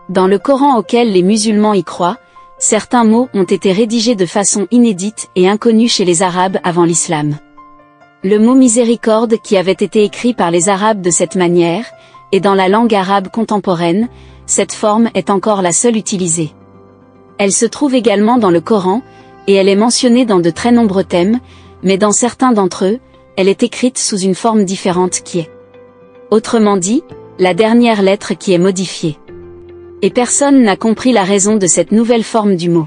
Dans le Coran auquel les musulmans y croient, certains mots ont été rédigés de façon inédite et inconnue chez les Arabes avant l'islam. Le mot miséricorde qui avait été écrit par les Arabes de cette manière, et dans la langue arabe contemporaine, cette forme est encore la seule utilisée. Elle se trouve également dans le Coran, et elle est mentionnée dans de très nombreux thèmes, mais dans certains d'entre eux, elle est écrite sous une forme différente qui est, autrement dit, la dernière lettre qui est modifiée. Et personne n'a compris la raison de cette nouvelle forme du mot.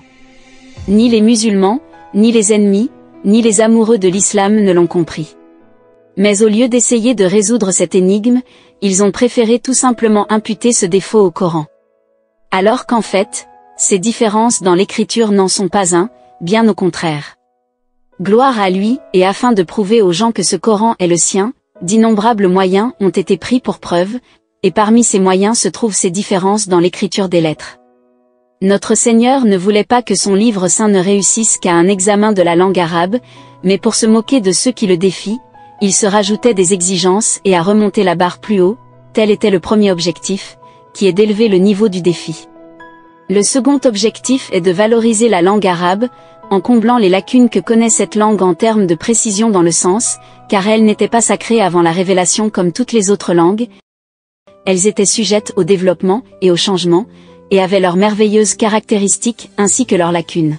Ni les musulmans, ni les ennemis, ni les amoureux de l'islam ne l'ont compris. Mais au lieu d'essayer de résoudre cette énigme, ils ont préféré tout simplement imputer ce défaut au Coran. Alors qu'en fait, ces différences dans l'écriture n'en sont pas un, bien au contraire. Gloire à lui, et afin de prouver aux gens que ce Coran est le sien, d'innombrables moyens ont été pris pour preuve, et parmi ces moyens se trouvent ces différences dans l'écriture des lettres. Notre Seigneur ne voulait pas que son livre saint ne réussisse qu'à un examen de la langue arabe, mais pour se moquer de ceux qui le défient, il se rajoutait des exigences et à remonter la barre plus haut, tel était le premier objectif, qui est d'élever le niveau du défi. Le second objectif est de valoriser la langue arabe, en comblant les lacunes que connaît cette langue en termes de précision dans le sens, car elle n'était pas sacrée avant la révélation comme toutes les autres langues. Elles étaient sujettes au développement et au changement, et avaient leurs merveilleuses caractéristiques ainsi que leurs lacunes.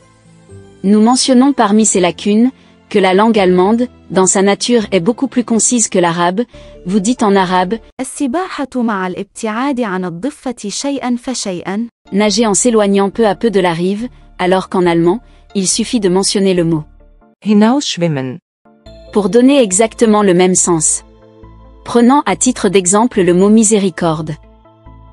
Nous mentionnons parmi ces lacunes, que la langue allemande, dans sa nature est beaucoup plus concise que l'arabe, vous dites en arabe « nager en s'éloignant peu à peu de la rive », alors qu'en allemand, il suffit de mentionner le mot « hinausschwimmen » pour donner exactement le même sens. Prenant à titre d'exemple le mot miséricorde.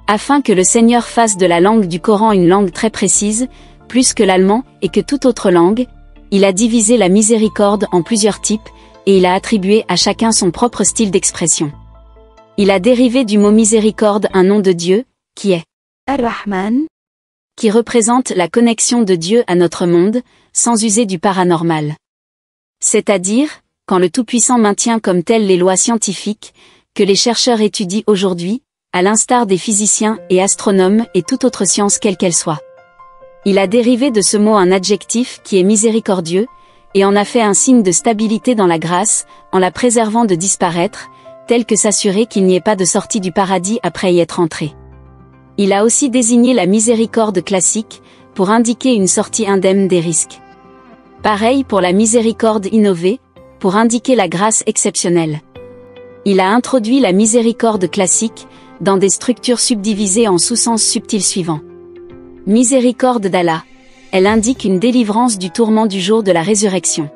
Afin que le Seigneur fasse de la langue du Coran une langue très précise, plus que l'allemand et que toute autre langue, il a divisé la miséricorde en plusieurs types, et il a attribué à chacun son propre style d'expression. Il a dérivé du mot miséricorde un nom de Dieu, qui est Ar-Rahman, qui représente la connexion de Dieu à notre monde, sans user du paranormal. C'est-à-dire, quand le Tout-Puissant maintient comme telles les lois scientifiques, que les chercheurs étudient aujourd'hui, à l'instar des physiciens et astronomes et toute autre science quelle qu'elle soit. Il a dérivé de ce mot un adjectif qui est miséricordieux, et en a fait un signe de stabilité dans la grâce, en la préservant de disparaître, tel que s'assurer qu'il n'y ait pas de sortie du paradis après y être entré. Il a aussi désigné la miséricorde classique, pour indiquer une sortie indemne des risques. Pareil pour la miséricorde innovée, pour indiquer la grâce exceptionnelle. Il a introduit la miséricorde classique, dans des structures subdivisées en sous-sens subtils suivants. Miséricorde d'Allah. Elle indique une délivrance du tourment du jour de la résurrection.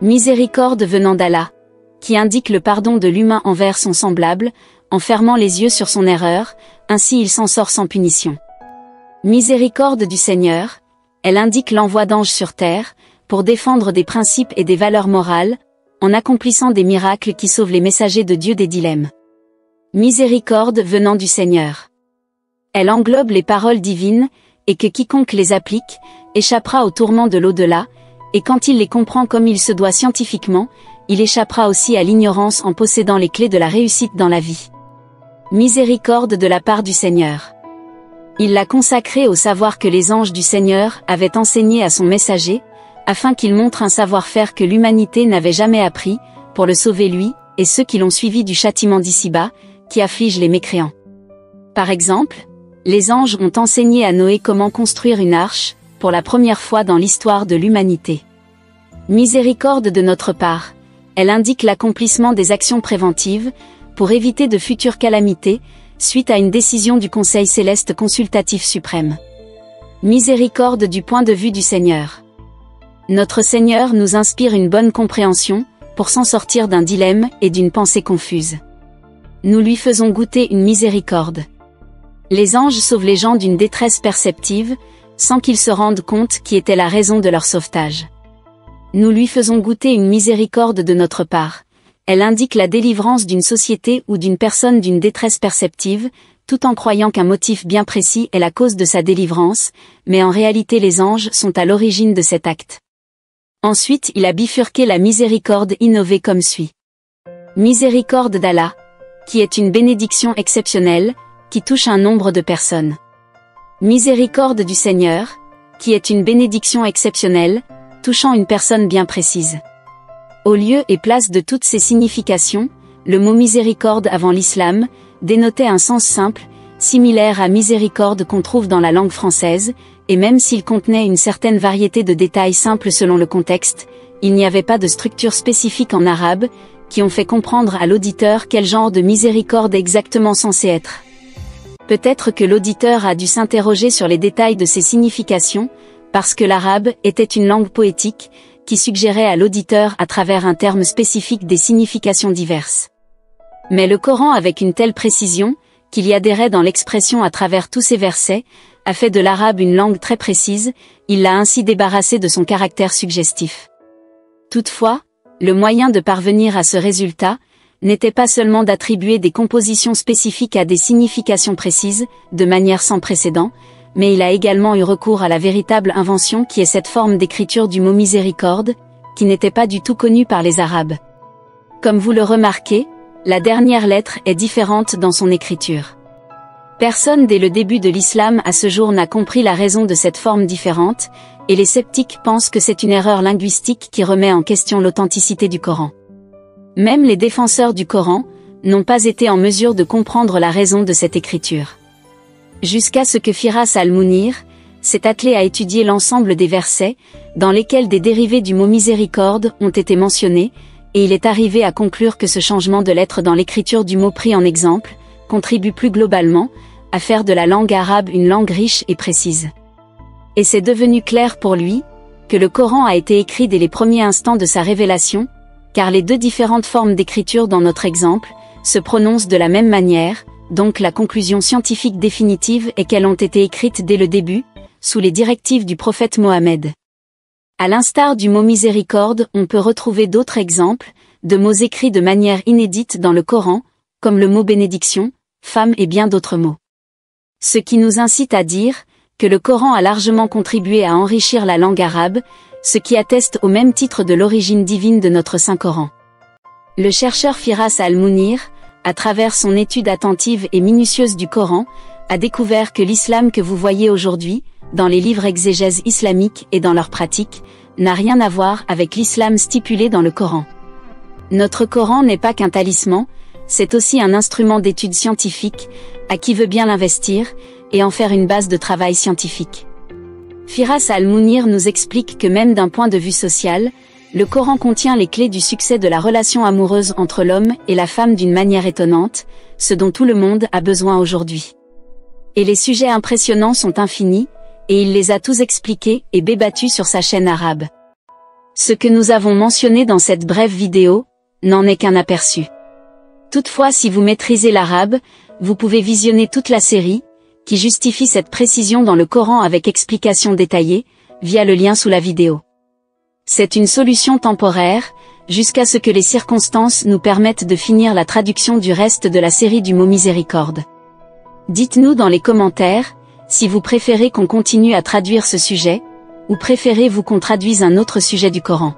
Miséricorde venant d'Allah, qui indique le pardon de l'humain envers son semblable, en fermant les yeux sur son erreur, ainsi il s'en sort sans punition. Miséricorde du Seigneur. Elle indique l'envoi d'anges sur terre, pour défendre des principes et des valeurs morales, en accomplissant des miracles qui sauvent les messagers de Dieu des dilemmes. Miséricorde venant du Seigneur. Elle englobe les paroles divines, et que quiconque les applique, échappera au tourment de l'au-delà, et quand il les comprend comme il se doit scientifiquement, il échappera aussi à l'ignorance en possédant les clés de la réussite dans la vie. Miséricorde de la part du Seigneur. Il l'a consacrée au savoir que les anges du Seigneur avaient enseigné à son messager, afin qu'il montre un savoir-faire que l'humanité n'avait jamais appris, pour le sauver lui, et ceux qui l'ont suivi du châtiment d'ici-bas, qui afflige les mécréants. Par exemple, les anges ont enseigné à Noé comment construire une arche, pour la première fois dans l'histoire de l'humanité. Miséricorde de notre part, elle indique l'accomplissement des actions préventives, pour éviter de futures calamités, suite à une décision du Conseil céleste consultatif suprême. Miséricorde du point de vue du Seigneur. Notre Seigneur nous inspire une bonne compréhension, pour s'en sortir d'un dilemme et d'une pensée confuse. Nous lui faisons goûter une miséricorde. Les anges sauvent les gens d'une détresse perceptive, sans qu'ils se rendent compte qui était la raison de leur sauvetage. Nous lui faisons goûter une miséricorde de notre part. Elle indique la délivrance d'une société ou d'une personne d'une détresse perceptive, tout en croyant qu'un motif bien précis est la cause de sa délivrance, mais en réalité les anges sont à l'origine de cet acte. Ensuite il a bifurqué la miséricorde innovée comme suit. Miséricorde d'Allah, qui est une bénédiction exceptionnelle, qui touche un nombre de personnes. Miséricorde du Seigneur, qui est une bénédiction exceptionnelle, touchant une personne bien précise. Au lieu et place de toutes ces significations, le mot miséricorde avant l'islam dénotait un sens simple, similaire à miséricorde qu'on trouve dans la langue française, et même s'il contenait une certaine variété de détails simples selon le contexte, il n'y avait pas de structure spécifique en arabe, qui ont fait comprendre à l'auditeur quel genre de miséricorde exactement censé être. Peut-être que l'auditeur a dû s'interroger sur les détails de ces significations, parce que l'arabe était une langue poétique, qui suggérait à l'auditeur à travers un terme spécifique des significations diverses. Mais le Coran avec une telle précision, qu'il y adhérait dans l'expression à travers tous ces versets, a fait de l'arabe une langue très précise, il l'a ainsi débarrassé de son caractère suggestif. Toutefois, le moyen de parvenir à ce résultat, n'était pas seulement d'attribuer des compositions spécifiques à des significations précises, de manière sans précédent, mais il a également eu recours à la véritable invention qui est cette forme d'écriture du mot miséricorde, qui n'était pas du tout connue par les Arabes. Comme vous le remarquez, la dernière lettre est différente dans son écriture. Personne dès le début de l'islam à ce jour n'a compris la raison de cette forme différente, et les sceptiques pensent que c'est une erreur linguistique qui remet en question l'authenticité du Coran. Même les défenseurs du Coran n'ont pas été en mesure de comprendre la raison de cette écriture. Jusqu'à ce que Firas al-Munir s'est attelé à étudier l'ensemble des versets, dans lesquels des dérivés du mot miséricorde ont été mentionnés, et il est arrivé à conclure que ce changement de lettre dans l'écriture du mot pris en exemple, contribue plus globalement, à faire de la langue arabe une langue riche et précise. Et c'est devenu clair pour lui, que le Coran a été écrit dès les premiers instants de sa révélation, car les deux différentes formes d'écriture dans notre exemple, se prononcent de la même manière, donc la conclusion scientifique définitive est qu'elles ont été écrites dès le début, sous les directives du prophète Mohammed. À l'instar du mot miséricorde, on peut retrouver d'autres exemples, de mots écrits de manière inédite dans le Coran, comme le mot bénédiction, femme et bien d'autres mots. Ce qui nous incite à dire, que le Coran a largement contribué à enrichir la langue arabe, ce qui atteste au même titre de l'origine divine de notre Saint-Coran. Le chercheur Firas al-Munir, à travers son étude attentive et minutieuse du Coran, a découvert que l'islam que vous voyez aujourd'hui, dans les livres exégèses islamiques et dans leurs pratiques, n'a rien à voir avec l'islam stipulé dans le Coran. Notre Coran n'est pas qu'un talisman, c'est aussi un instrument d'étude scientifique, à qui veut bien l'investir, et en faire une base de travail scientifique. Firas al-Munir nous explique que même d'un point de vue social, le Coran contient les clés du succès de la relation amoureuse entre l'homme et la femme d'une manière étonnante, ce dont tout le monde a besoin aujourd'hui. Et les sujets impressionnants sont infinis, et il les a tous expliqués et débattus sur sa chaîne arabe. Ce que nous avons mentionné dans cette brève vidéo, n'en est qu'un aperçu. Toutefois, si vous maîtrisez l'arabe, vous pouvez visionner toute la série, qui justifie cette précision dans le Coran avec explication détaillée, via le lien sous la vidéo. C'est une solution temporaire, jusqu'à ce que les circonstances nous permettent de finir la traduction du reste de la série du mot miséricorde. Dites-nous dans les commentaires, si vous préférez qu'on continue à traduire ce sujet, ou préférez-vous qu'on traduise un autre sujet du Coran.